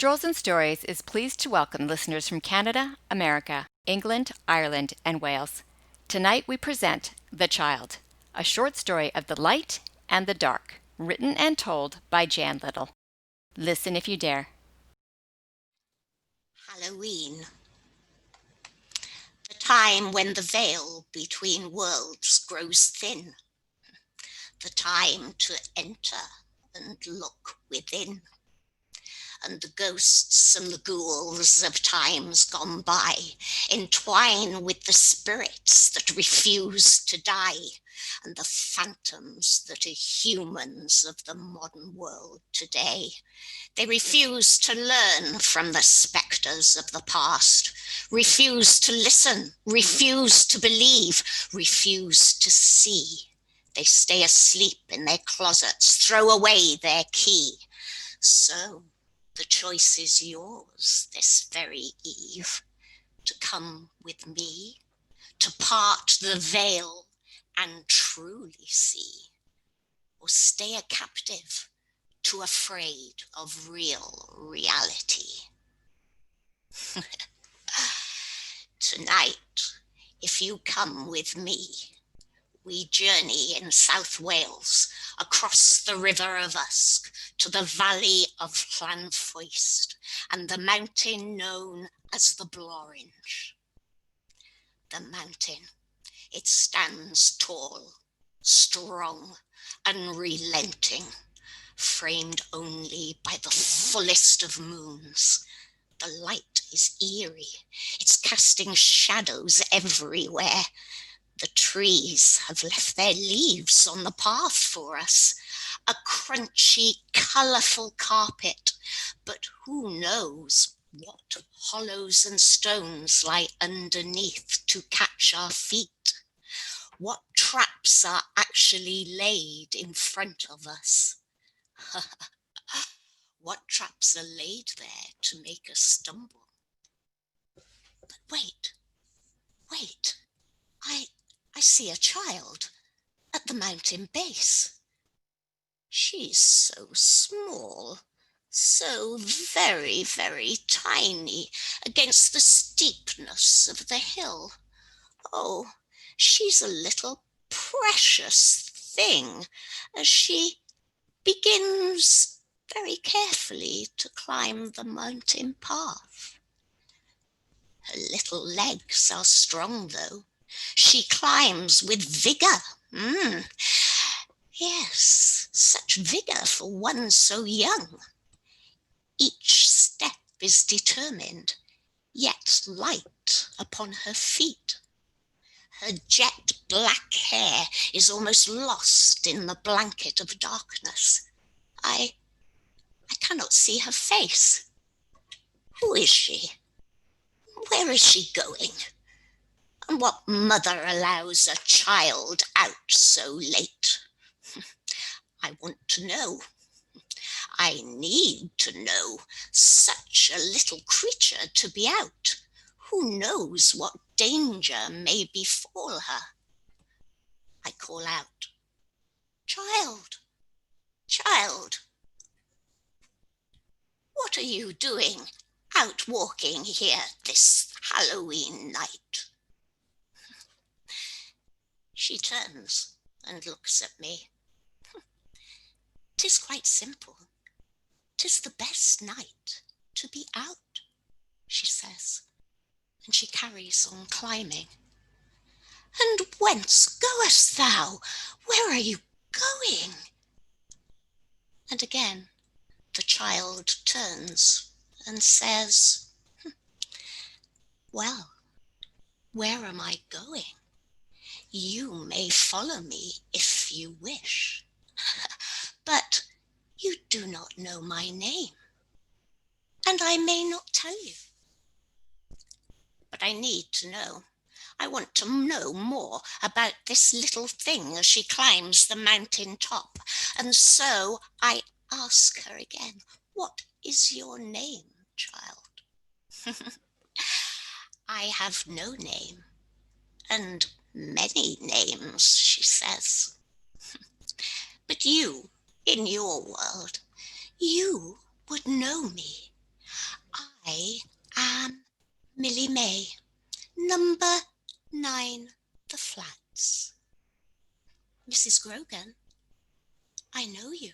Strolls and Stories is pleased to welcome listeners from Canada, America, England, Ireland, and Wales. Tonight we present The Child, a short story of the light and the dark, written and told by Jan Little. Listen if you dare. Hallowe'en. The time when the veil between worlds grows thin. The time to enter and look within. And the ghosts and the ghouls of times gone by entwine with the spirits that refuse to die, and the phantoms that are humans of the modern world today. They refuse to learn from the spectres of the past, refuse to listen, refuse to believe, refuse to see. They stay asleep in their closets, throw away their key. So the choice is yours this very eve, to come with me, to part the veil and truly see, or stay a captive, too afraid of real reality. Tonight, if you come with me, we journey in South Wales, across the River of Usk, to the valley of Llanfoist, and the mountain known as the Blorange. The mountain, it stands tall, strong, unrelenting, framed only by the fullest of moons. The light is eerie, it's casting shadows everywhere. The trees have left their leaves on the path for us, a crunchy, colourful carpet, but who knows what hollows and stones lie underneath to catch our feet? What traps are actually laid in front of us? What traps are laid there to make us stumble? But wait, I see a child at the mountain base. She's so small, so very, very tiny against the steepness of the hill. Oh, she's a little precious thing as she begins very carefully to climb the mountain path. Her little legs are strong, though. She climbs with vigour. Yes, such vigour for one so young. Each step is determined, yet light upon her feet. Her jet black hair is almost lost in the blanket of darkness. I cannot see her face. Who is she? Where is she going? And what mother allows a child out so late? I want to know. I need to know. Such a little creature to be out. Who knows what danger may befall her? I call out, "Child, child, what are you doing out walking here this Hallowe'en night?" She turns and looks at me. "'Tis quite simple. 'Tis the best night to be out," she says, and she carries on climbing. "And whence goest thou? Where are you going?" And again the child turns and says, "Well, where am I going? You may follow me if you wish, but you do not know my name, and I may not tell you. But I need to know. I want to know more about this little thing as she climbs the mountain top. And so I ask her again, 'What is your name, child?' 'I have no name, and many names,' she says. 'But you, in your world, you would know me. I am Millie May, number 9, The Flats. Mrs. Grogan, I know you.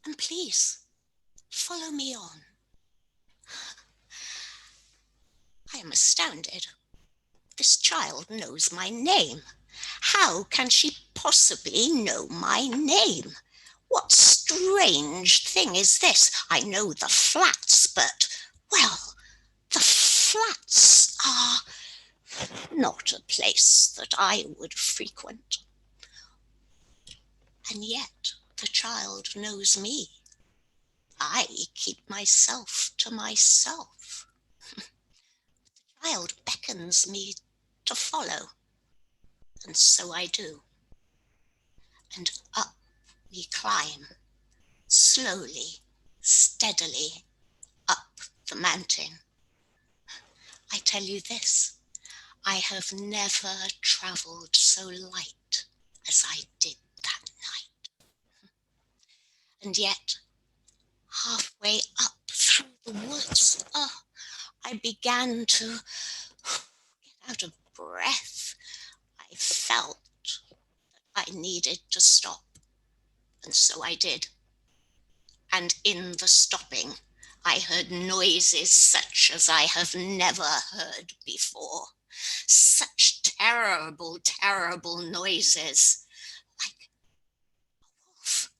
And please, follow me on. I am astounded. This child knows my name. How can she possibly know my name? What strange thing is this? I know the flats, but, well, the flats are not a place that I would frequent. And yet the child knows me. I keep myself to myself. The child beckons me to follow, and so I do. And up we climb, slowly, steadily, up the mountain. I tell you this, I have never travelled so light as I did that night. And yet, halfway up through the woods, I began to get out of breath. I felt that I needed to stop, and so I did. And in the stopping, I heard noises such as I have never heard before. Such terrible, terrible noises. Like a wolf.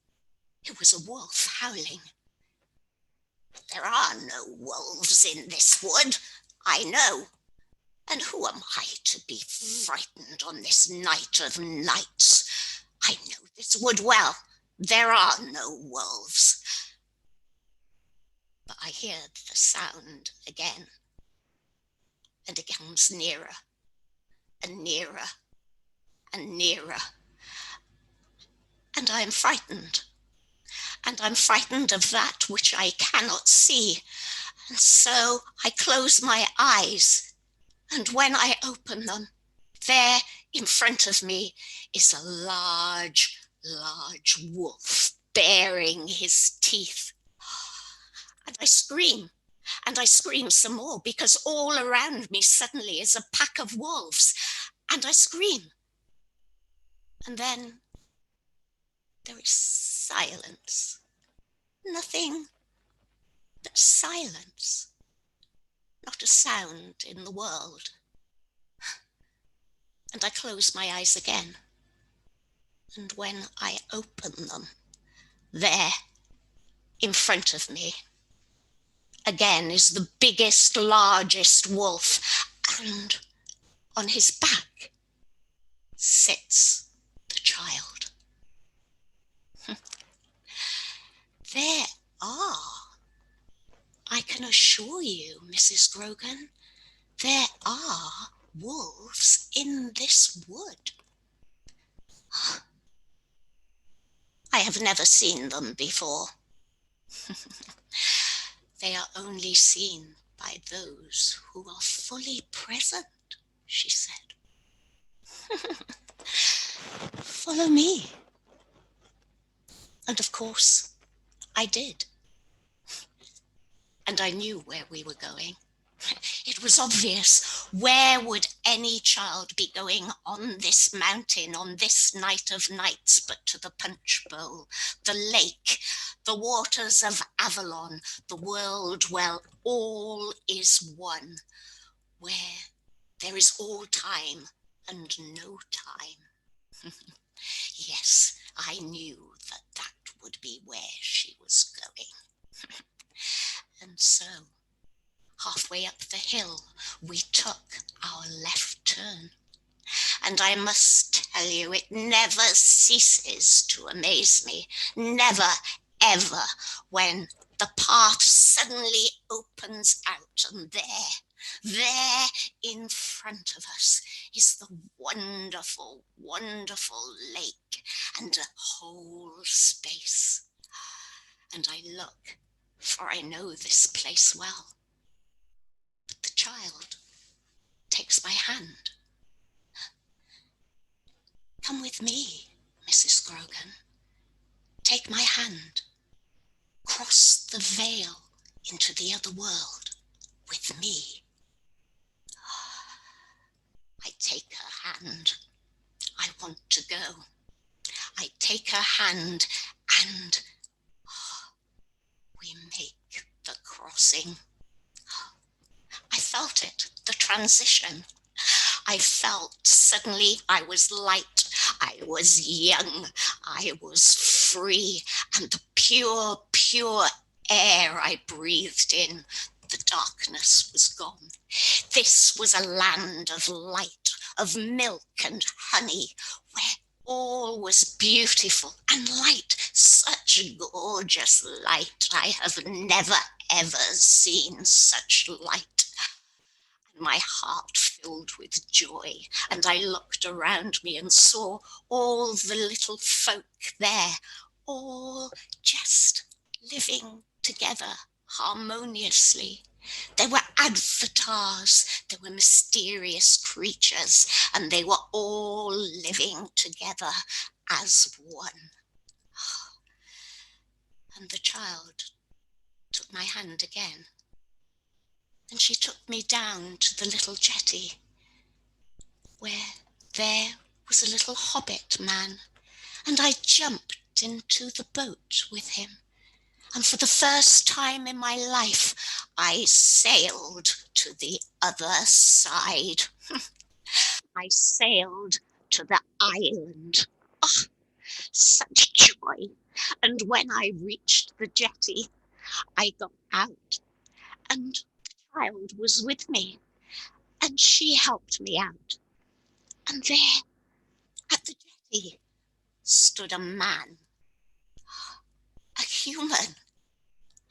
It was a wolf howling. There are no wolves in this wood, I know. And who am I to be frightened on this night of nights? I know this wood well. There are no wolves. But I hear the sound again, and it comes nearer and nearer and nearer. And I am frightened. And I'm frightened of that which I cannot see. And so I close my eyes. And when I open them, there in front of me is a large, large wolf baring his teeth. And I scream some more, because all around me suddenly is a pack of wolves. And I scream. And then there is silence. Nothing but silence. Not a sound in the world. And I close my eyes again. And when I open them, there, in front of me, again is the biggest, largest wolf. And on his back sits the child. There are, I can assure you, Mrs. Grogan, there are wolves in this wood. I have never seen them before. They are only seen by those who are fully present, she said. Follow me. And of course, I did. And I knew where we were going. It was obvious. Where would any child be going on this mountain on this night of nights but to the Punch Bowl, the lake, the waters of Avalon, the world where all is one, where there is all time and no time. Yes, I knew that that would be where she was going. And so, halfway up the hill, we took our left turn. And I must tell you, it never ceases to amaze me, never, ever, when the path suddenly opens out, and there in front of us is the wonderful, wonderful lake and a whole space. And I look, for I know this place well. But the child takes my hand. Come with me, Mrs. Grogan. Take my hand. Cross the vale into the other world with me. I take her hand. I want to go. I take her hand and we make the crossing. I felt it, the transition. I felt suddenly I was light, I was young, I was free, and the pure, pure air I breathed in, the darkness was gone. This was a land of light, of milk and honey, where all was beautiful and light, such gorgeous light. I have never, ever seen such light. My heart filled with joy, and I looked around me and saw all the little folk there, all just living together harmoniously. There were avatars, there were mysterious creatures, and they were all living together as one. And the child took my hand again, and she took me down to the little jetty, where there was a little hobbit man, and I jumped into the boat with him. And for the first time in my life, I sailed to the other side. I sailed to the island. Oh, such joy. And when I reached the jetty, I got out, and the child was with me, and she helped me out. And there, at the jetty, stood a man, a human,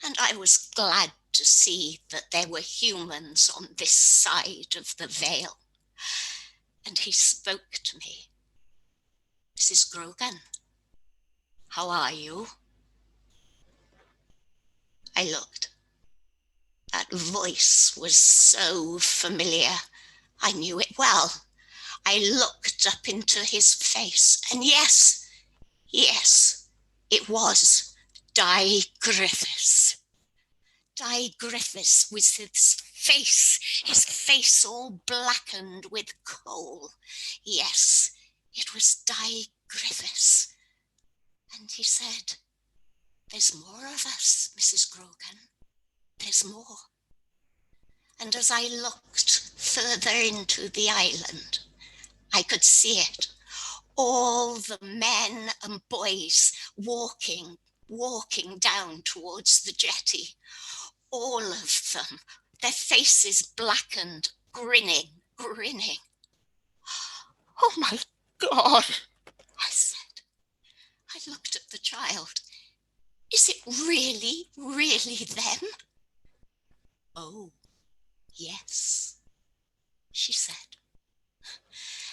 and I was glad to see that there were humans on this side of the veil. And he spoke to me. "Mrs. Grogan, how are you?" I looked. That voice was so familiar. I knew it well. I looked up into his face, and yes, it was Di Griffiths. Di Griffiths with his face all blackened with coal. Yes, it was Di Griffiths. And he said, "There's more of us, Mrs. Grogan. There's more." And as I looked further into the island, I could see it. All the men and boys walking down towards the jetty. All of them, their faces blackened, grinning. "Oh my God," I said. I looked at the child. "Is it really, really them?" "Oh, yes," she said.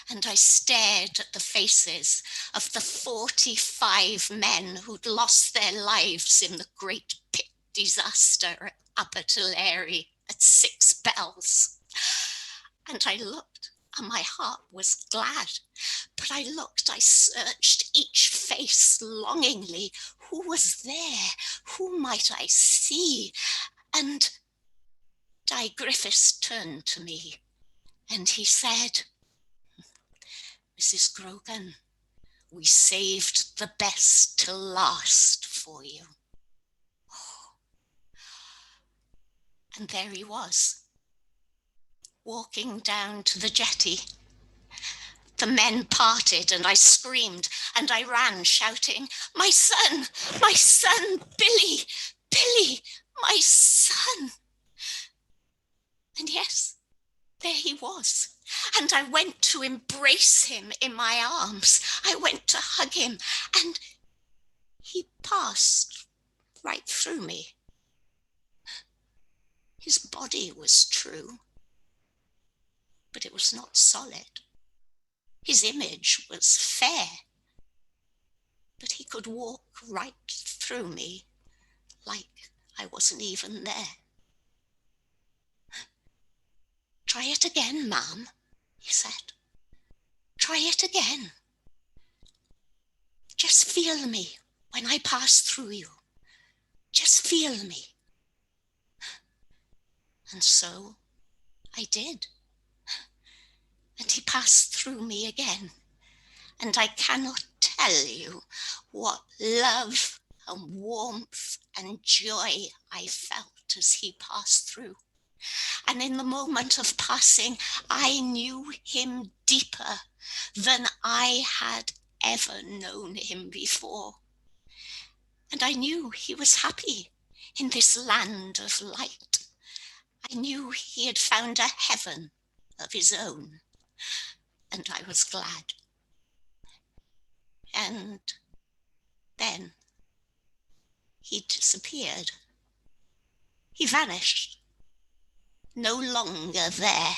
And I stared at the faces of the 45 men who'd lost their lives in the great pit disaster at Upper Tulare at 6 Bells. And I looked, and my heart was glad. But I searched each face longingly. Who was there? Who might I see? And Di Griffiths turned to me, and he said, "Mrs. Grogan, we saved the best till last for you." And there he was, walking down to the jetty. The men parted, and I screamed, and I ran, shouting, my son, Billy, my son." And yes, there he was. And I went to embrace him in my arms. I went to hug him, and he passed right through me. His body was true, but it was not solid. His image was fair, but he could walk right through me like I wasn't even there. "Try it again, Ma'am," he said. "Try it again. Just feel me when I pass through you. Just feel me." And so I did. And he passed through me again. And I cannot tell you what love and warmth and joy I felt as he passed through. And in the moment of passing, I knew him deeper than I had ever known him before. And I knew he was happy in this land of light. I knew he had found a heaven of his own, and I was glad. And then he disappeared. He vanished, no longer there.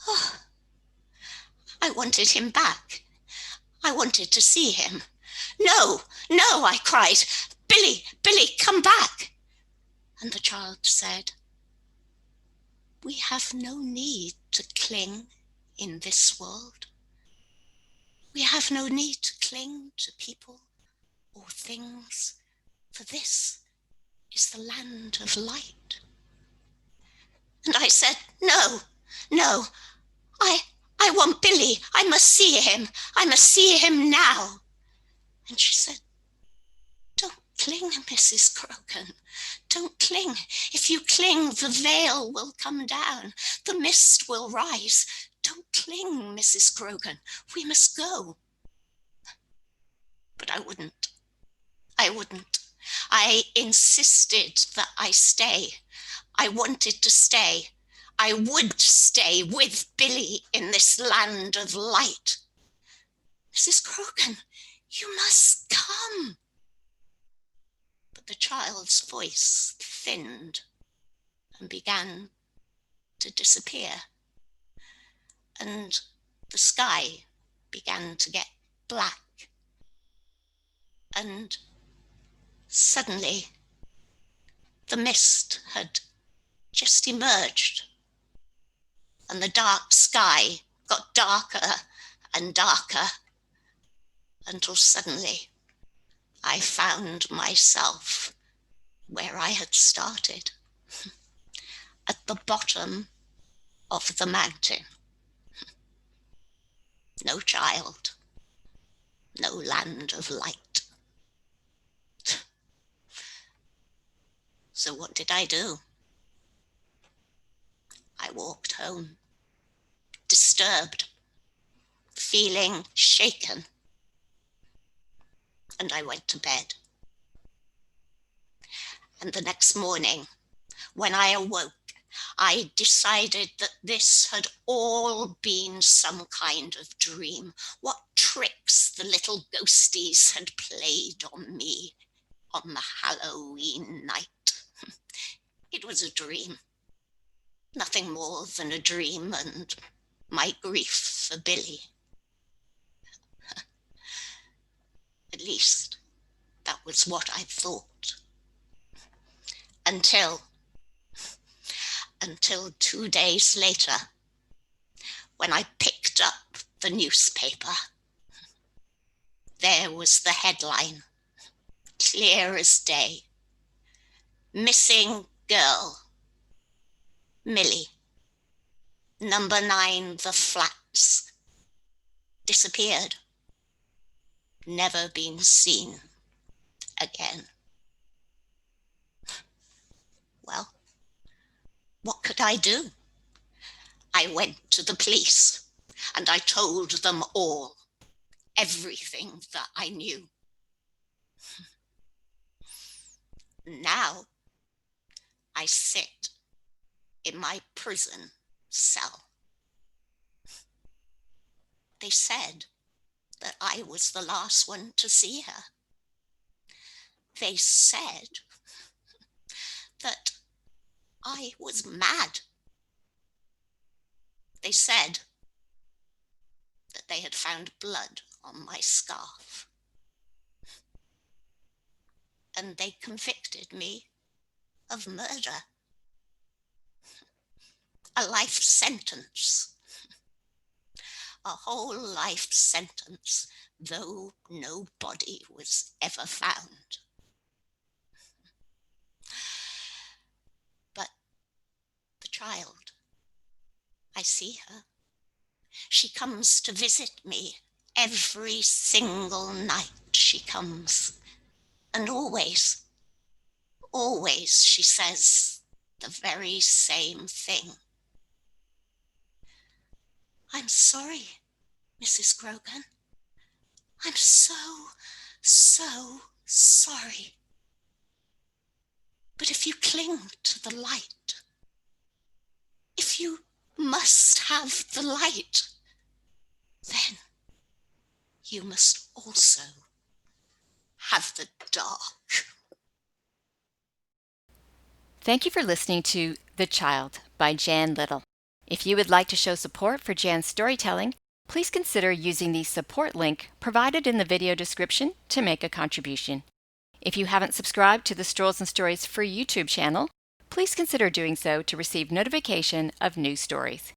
Oh, I wanted him back. I wanted to see him. No, no, I cried. Billy, Billy, come back. And the child said, we have no need to cling in this world. We have no need to cling to people or things, for this is the land of light. And I said, no, no, I want Billy. I must see him. I must see him now. And she said, don't cling, Mrs. Crochan. Don't cling. If you cling, the veil will come down. The mist will rise. Don't cling, Mrs. Crochan. We must go. But I wouldn't. I wouldn't. I insisted that I stay. I wanted to stay. I would stay with Billy in this land of light. Mrs. Crochan, you must come. But the child's voice thinned and began to disappear. And the sky began to get black. And suddenly, the mist had just emerged, and the dark sky got darker and darker until suddenly I found myself where I had started, at the bottom of the mountain. No child, no land of light. So what did I do? I walked home, disturbed, feeling shaken, and I went to bed. And the next morning, when I awoke, I decided that this had all been some kind of dream. What tricks the little ghosties had played on me on the Halloween night. It was a dream, nothing more than a dream, and my grief for Billy. At least that was what I thought. Until 2 days later, when I picked up the newspaper, there was the headline, clear as day. Missing girl, Millie, number 9, The Flats, disappeared, never been seen again. Well, what could I do? I went to the police and I told them all, everything that I knew. Now I sit in my prison cell. They said that I was the last one to see her. They said that I was mad. They said that they had found blood on my scarf. And they convicted me of murder. A life sentence. A whole life sentence, though no body was ever found. But see her. She comes to visit me. Every single night she comes. And always, always she says the very same thing. I'm sorry, Mrs. Grogan. I'm so sorry. But if you cling to the light, if you must have the light, then you must also have the dark. Thank you for listening to The Child by Jan Little. If you would like to show support for Jan's storytelling, please consider using the support link provided in the video description to make a contribution. If you haven't subscribed to the Strolls and Stories free YouTube channel, please consider doing so to receive notification of new stories.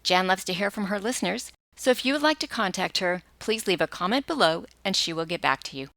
Jan loves to hear from her listeners, so if you would like to contact her, please leave a comment below and she will get back to you.